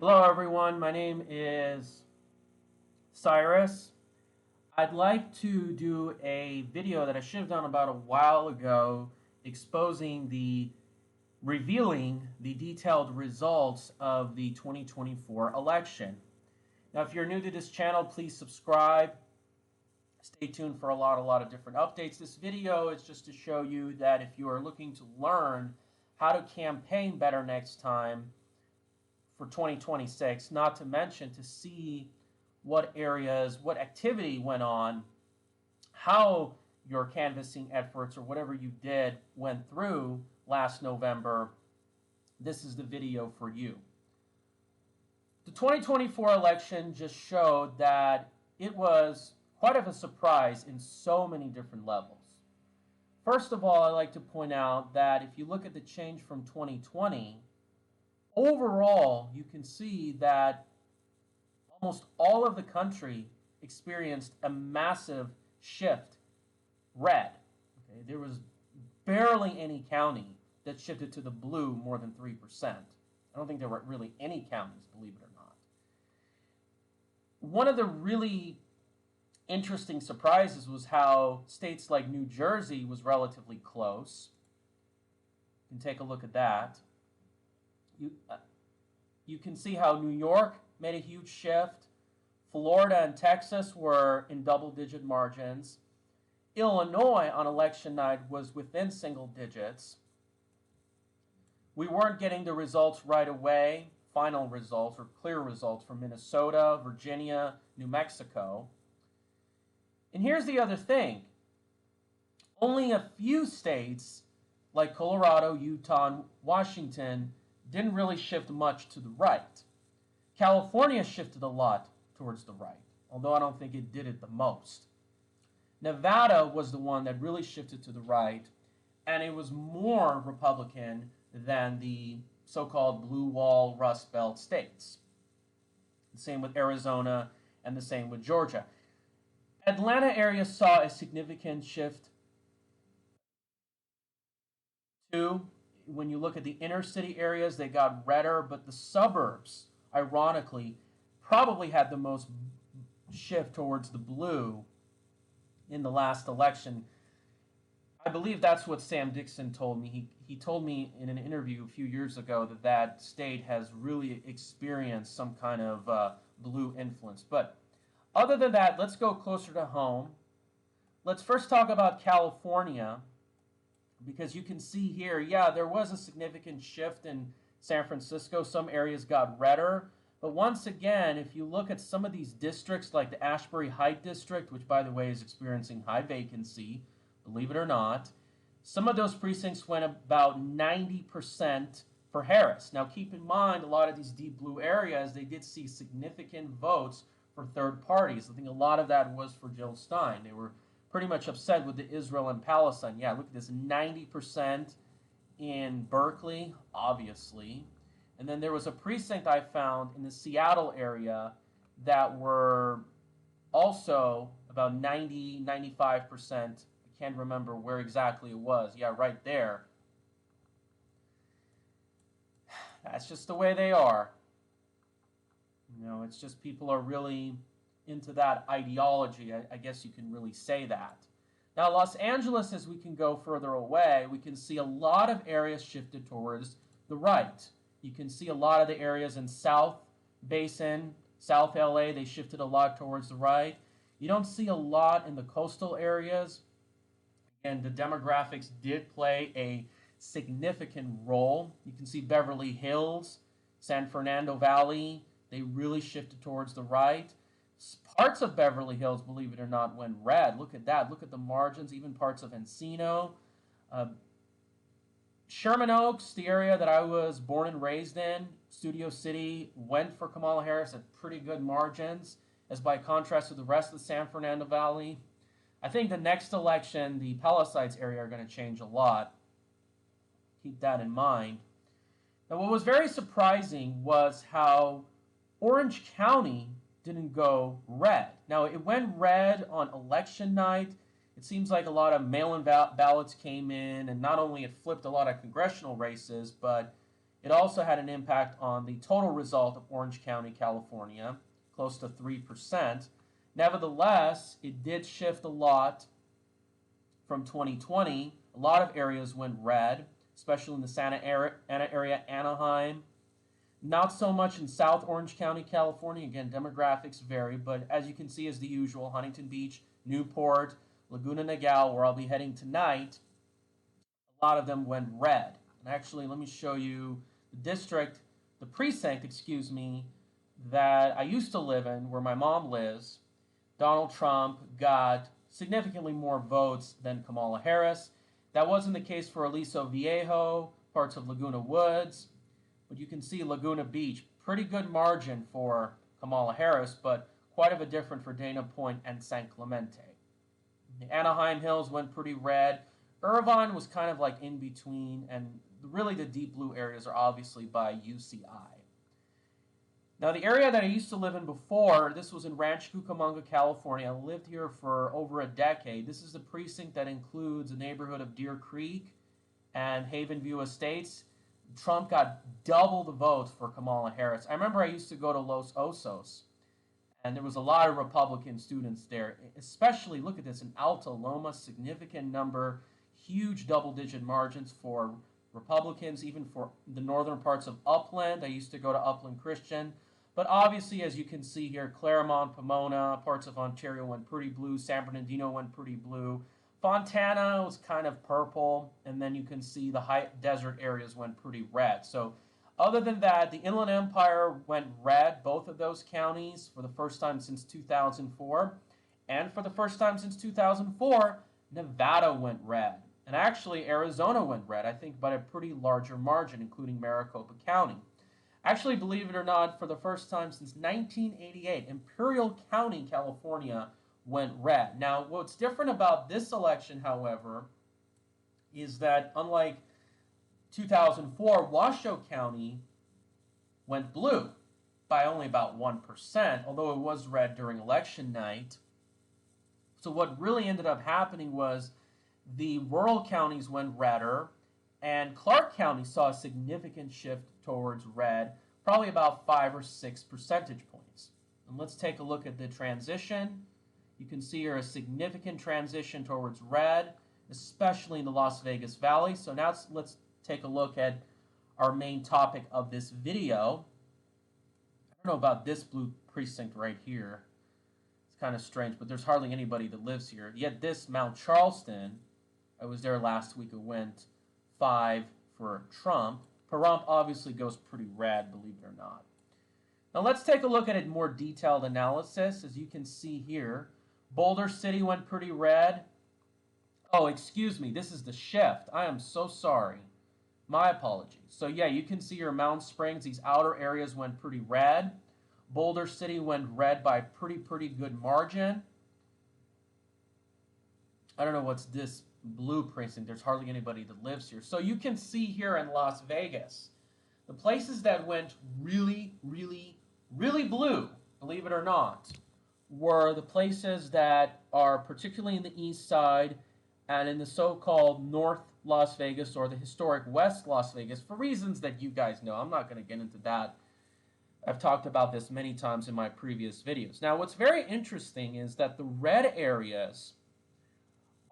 Hello everyone, my name is Cyrus. I'd like to do a video that I should have done about a while ago revealing the detailed results of the 2024 election. Now if you're new to this channel, please subscribe. Stay tuned for a lot of different updates. This video is just to show you that if you are looking to learn how to campaign better next time, for 2026, not to mention to see what areas, what activity went on, how your canvassing efforts or whatever you did went through last November, this is the video for you. The 2024 election just showed that it was quite of a surprise in so many different levels. First of all, I'd like to point out that if you look at the change from 2020, overall, you can see that almost all of the country experienced a massive shift red. Okay? There was barely any county that shifted to the blue more than 3%. I don't think there were really any counties, believe it or not. One of the really interesting surprises was how states like New Jersey was relatively close. You can take a look at that. You can see how New York made a huge shift. Florida and Texas were in double-digit margins. Illinois on election night was within single digits. We weren't getting the results right away, final results or clear results from Minnesota, Virginia, New Mexico. And here's the other thing. Only a few states like Colorado, Utah, and Washington didn't really shift much to the right. California shifted a lot towards the right, although I don't think it did it the most. Nevada was the one that really shifted to the right, and it was more Republican than the so-called blue wall Rust Belt states. The same with Arizona and the same with Georgia. Atlanta area saw a significant shift too. When you look at the inner city areas, they got redder, but the suburbs, ironically, probably had the most shift towards the blue in the last election. I believe that's what Sam Dixon told me. He told me in an interview a few years ago that that state has really experienced some kind of blue influence. But other than that, let's go closer to home. Let's first talk about California, because you can see here, yeah, there was a significant shift in San Francisco. Some areas got redder. But once again, if you look at some of these districts, like the Ashbury Heights district, which, by the way, is experiencing high vacancy, believe it or not, some of those precincts went about 90% for Harris. Now, keep in mind, a lot of these deep blue areas, they did see significant votes for third parties. I think a lot of that was for Jill Stein. They were pretty much upset with the Israel and Palestine. Yeah, look at this, 90% in Berkeley, obviously. And then there was a precinct I found in the Seattle area that were also about 90, 95%. I can't remember where exactly it was. Yeah, right there. That's just the way they are. You know, it's just people are really into that ideology. I guess you can really say that. Now, Los Angeles, as we can go further away, we can see a lot of areas shifted towards the right. You can see a lot of the areas in South Basin, South LA, they shifted a lot towards the right. You don't see a lot in the coastal areas. Again, the demographics did play a significant role. You can see Beverly Hills, San Fernando Valley, they really shifted towards the right. Parts of Beverly Hills, believe it or not, went red. Look at that. Look at the margins, even parts of Encino. Sherman Oaks, the area that I was born and raised in, Studio City, went for Kamala Harris at pretty good margins, as by contrast to the rest of the San Fernando Valley. I think the next election, the Palisades area are going to change a lot. Keep that in mind. Now, what was very surprising was how Orange County didn't go red. Now, it went red on election night. It seems like a lot of mail-in ballots came in, and not only it flipped a lot of congressional races, but It also had an impact on the total result of Orange County, California, close to 3%. Nevertheless, it did shift a lot from 2020. A lot of areas went red, especially in the Santa Ana area, Anaheim. Not so much in South Orange County, California. Again, demographics vary, but as you can see, as the usual, Huntington Beach, Newport, Laguna Niguel, where I'll be heading tonight, a lot of them went red. And actually, let me show you the precinct, that I used to live in, where my mom lives. Donald Trump got significantly more votes than Kamala Harris. That wasn't the case for Aliso Viejo, parts of Laguna Woods, but you can see Laguna Beach, pretty good margin for Kamala Harris, but quite of a difference for Dana Point and San Clemente. The Anaheim Hills went pretty red. Irvine was kind of like in between, and really the deep blue areas are obviously by UCI. Now, the area that I used to live in before, this was in Rancho Cucamonga, California. I lived here for over a decade. This is the precinct that includes the neighborhood of Deer Creek and Haven View Estates. Trump got double the votes for Kamala Harris. I remember I used to go to Los Osos, and there was a lot of Republican students there, especially, look at this, in Alta Loma, significant number, huge double-digit margins for Republicans, even for the northern parts of Upland. I used to go to Upland Christian. But obviously, as you can see here, Claremont, Pomona, parts of Ontario went pretty blue. San Bernardino went pretty blue. Fontana was kind of purple. And then you can see the high desert areas went pretty red. So other than that, the Inland Empire went red, both of those counties, for the first time since 2004. And for the first time since 2004, Nevada went red. And actually, Arizona went red, I think, by a pretty larger margin, including Maricopa County. Actually, believe it or not, for the first time since 1988, Imperial County, California, went red. Now, what's different about this election, however, is that unlike 2004, Washoe County went blue by only about 1%, although it was red during election night. So what really ended up happening was the rural counties went redder, and Clark County saw a significant shift towards red, probably about 5 or 6 percentage points. And let's take a look at the transition. You can see here a significant transition towards red, especially in the Las Vegas Valley. So now let's take a look at our main topic of this video. I don't know about this blue precinct right here. It's kind of strange, but there's hardly anybody that lives here. Yet this Mount Charleston, I was there last week, it went 5 for Trump. Pahrump obviously goes pretty red, believe it or not. Now let's take a look at a more detailed analysis. As you can see here, Boulder City went pretty red. Oh, excuse me, this is the shift. I am so sorry. My apologies. So yeah, you can see your Mountain Springs, these outer areas went pretty red. Boulder City went red by pretty good margin. I don't know what's this blue precinct. There's hardly anybody that lives here. So you can see here in Las Vegas, the places that went really blue, believe it or not, were the places that are particularly in the east side and in the so-called North Las Vegas or the historic West Las Vegas, for reasons that you guys know. I'm not going to get into that. I've talked about this many times in my previous videos. Now, what's very interesting is that the red areas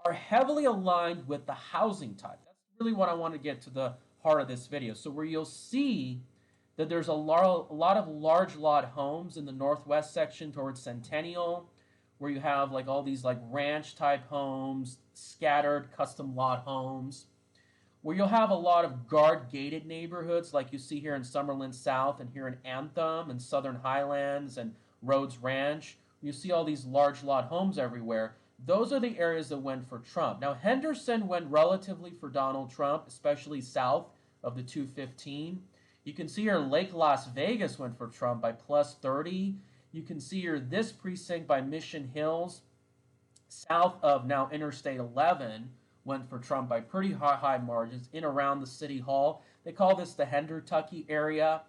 are heavily aligned with the housing type. That's really what I want to get to the heart of this video. So where you'll see that there's a lot of large lot homes in the northwest section towards Centennial, where you have like all these like ranch type homes, scattered custom lot homes, where you'll have a lot of guard gated neighborhoods like you see here in Summerlin South and here in Anthem and Southern Highlands and Rhodes Ranch. You see all these large lot homes everywhere. Those are the areas that went for Trump. Now, Henderson went relatively for Donald Trump, especially south of the 215. You can see here Lake Las Vegas went for Trump by plus 30. You can see here this precinct by Mission Hills, south of now Interstate 11, went for Trump by pretty high margins in around the City Hall. They call this the Hendertucky area.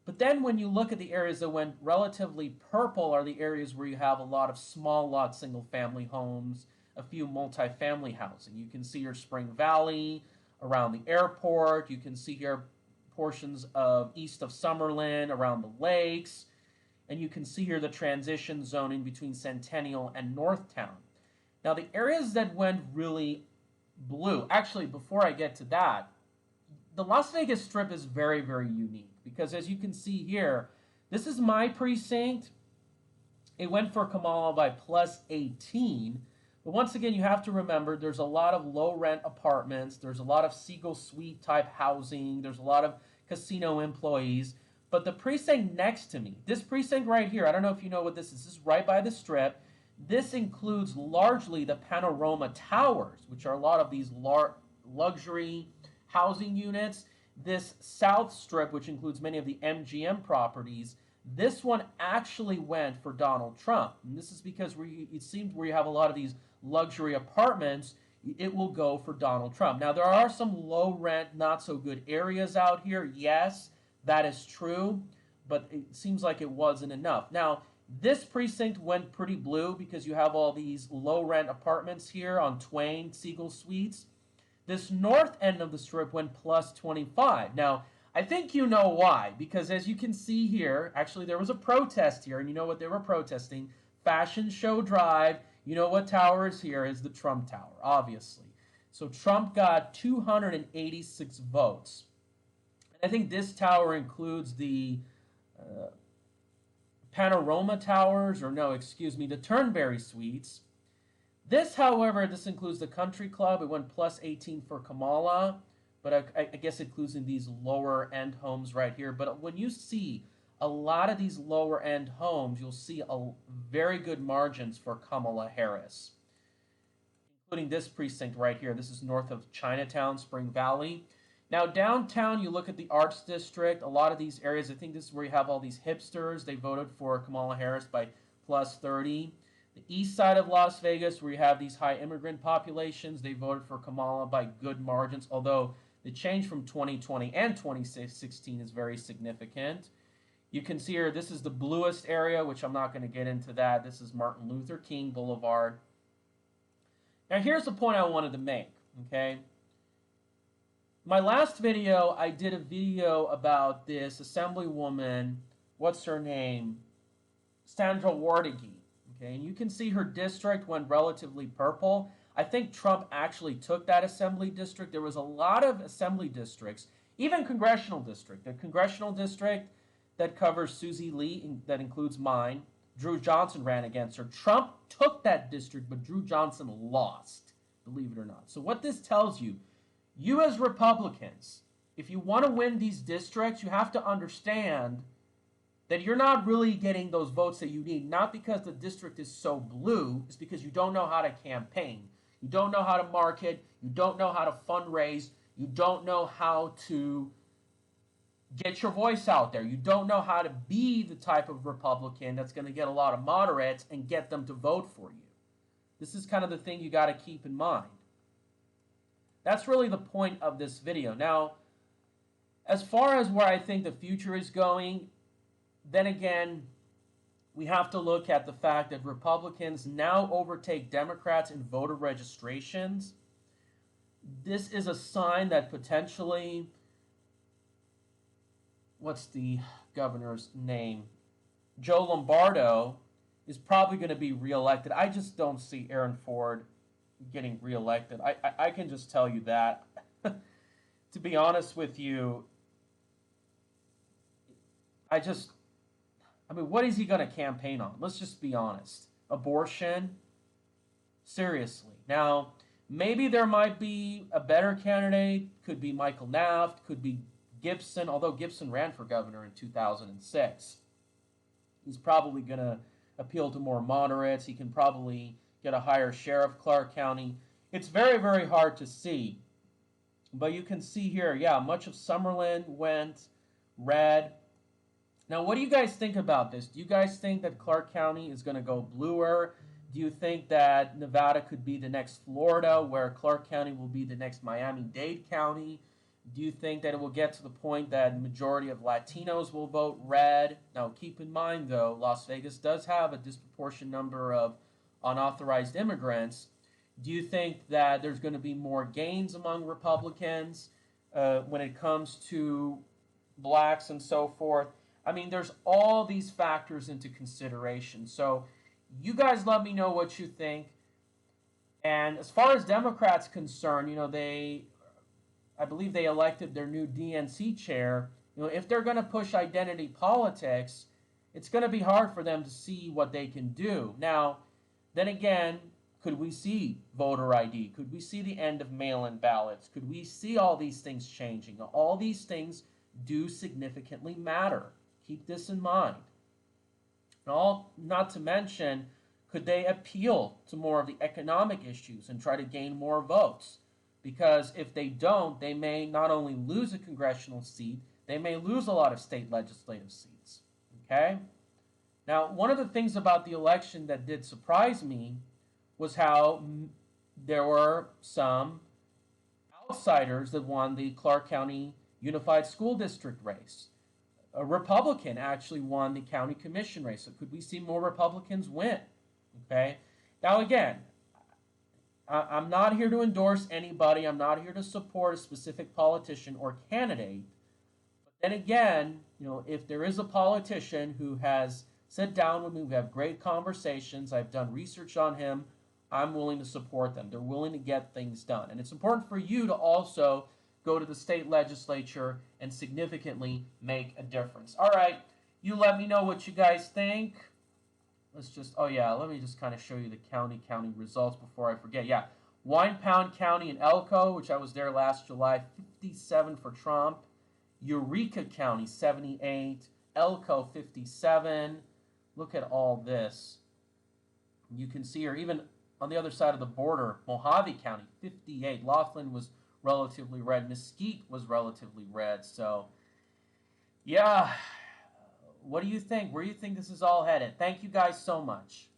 But then when you look at the areas that went relatively purple are the areas where you have a lot of small lot single-family homes, a few multifamily housing. You can see here Spring Valley, around the airport. You can see here portions of east of Summerlin, around the lakes. And you can see here the transition zone in between Centennial and Northtown. Now, the areas that went really blue, actually, before I get to that, the Las Vegas Strip is very, very unique because as you can see here, this is my precinct. It went for Kamala by plus 18. But once again, you have to remember there's a lot of low-rent apartments. There's a lot of Seagull Suite-type housing. There's a lot of casino employees. But the precinct next to me, this precinct right here, I don't know if you know what this is. This is right by the Strip. This includes largely the Panorama Towers, which are a lot of these luxury housing units. This South Strip, which includes many of the MGM properties, this one actually went for Donald Trump. And this is because it seems where you have a lot of these luxury apartments, it will go for Donald Trump. Now, there are some low-rent, not-so-good areas out here. Yes, that is true, but it seems like it wasn't enough. Now, this precinct went pretty blue because you have all these low-rent apartments here on Twain, Seagull Suites. This north end of the Strip went plus 25. Now, I think you know why, because as you can see here, actually there was a protest here, and you know what they were protesting? Fashion Show Drive. You know what tower is here? Is the Trump Tower, obviously. So Trump got 286 votes. I think this tower includes the Panorama Towers, or no, excuse me, the Turnberry Suites. This, however, this includes the Country Club. It went plus 18 for Kamala, but I guess including these lower-end homes right here. But when you see a lot of these lower-end homes, you'll see very good margins for Kamala Harris, including this precinct right here. This is north of Chinatown, Spring Valley. Now, downtown, you look at the Arts District. A lot of these areas, I think this is where you have all these hipsters. They voted for Kamala Harris by plus 30. The east side of Las Vegas, where you have these high immigrant populations, they voted for Kamala by good margins, although the change from 2020 and 2016 is very significant. You can see here, this is the bluest area, which I'm not going to get into that. This is Martin Luther King Boulevard. Now, here's the point I wanted to make, okay? My last video, I did a video about this Assemblywoman, what's her name? Sandra Wardiggy, okay? And you can see her district went relatively purple. I think Trump actually took that assembly district. There was a lot of assembly districts, even congressional district. The congressional district that covers Susie Lee, that includes mine. Drew Johnson ran against her. Trump took that district, but Drew Johnson lost, believe it or not. So what this tells you, you as Republicans, if you want to win these districts, you have to understand that you're not really getting those votes that you need, not because the district is so blue, it's because you don't know how to campaign. You don't know how to market. You don't know how to fundraise. You don't know how to get your voice out there. You don't know how to be the type of Republican that's going to get a lot of moderates and get them to vote for you. This is kind of the thing you got to keep in mind. That's really the point of this video. Now, as far as where I think the future is going, then again, we have to look at the fact that Republicans now overtake Democrats in voter registrations. This is a sign that potentially, what's the governor's name? Joe Lombardo is probably going to be reelected. I just don't see Aaron Ford getting reelected. I can just tell you that. To be honest with you, I mean, what is he going to campaign on? Let's just be honest. Abortion? Seriously. Now, maybe there might be a better candidate. Could be Michael Naft. Could be Gibson, although Gibson ran for governor in 2006. He's probably going to appeal to more moderates. He can probably get a higher share of Clark County. It's very, very hard to see. But you can see here, yeah, much of Summerlin went red. Now, what do you guys think about this? Do you guys think that Clark County is going to go bluer? Do you think that Nevada could be the next Florida, where Clark County will be the next Miami-Dade County? Do you think that it will get to the point that the majority of Latinos will vote red? Now, keep in mind, though, Las Vegas does have a disproportionate number of unauthorized immigrants. Do you think that there's going to be more gains among Republicans when it comes to blacks and so forth. I mean, there's all these factors into consideration. So you guys let me know what you think. And as far as Democrats concerned, I believe they elected their new DNC chair. If they're going to push identity politics, it's going to be hard for them to see what they can do. Now, then again, could we see voter ID? Could we see the end of mail-in ballots? Could we see all these things changing? All these things do significantly matter. Keep this in mind. Not to mention, could they appeal to more of the economic issues and try to gain more votes? Because if they don't, they may not only lose a congressional seat, they may lose a lot of state legislative seats. Okay? Now, one of the things about the election that did surprise me was how there were some outsiders that won the Clark County Unified School District race. A Republican actually won the county commission race. So could we see more Republicans win? Okay. Now, again, I'm not here to endorse anybody. I'm not here to support a specific politician or candidate. But then again, if there is a politician who has sat down with me, we have great conversations, I've done research on him, I'm willing to support them. They're willing to get things done. And it's important for you to also go to the state legislature and significantly make a difference. All right, you let me know what you guys think. Let me just kind of show you the county results before I forget. Yeah, Wine Pound County in Elko, which I was there last July, 57 for Trump. Eureka County, 78. Elko, 57. Look at all this. You can see here, even on the other side of the border, Mojave County, 58. Laughlin was relatively red. Mesquite was relatively red. So, yeah. What do you think? Where do you think this is all headed? Thank you guys so much.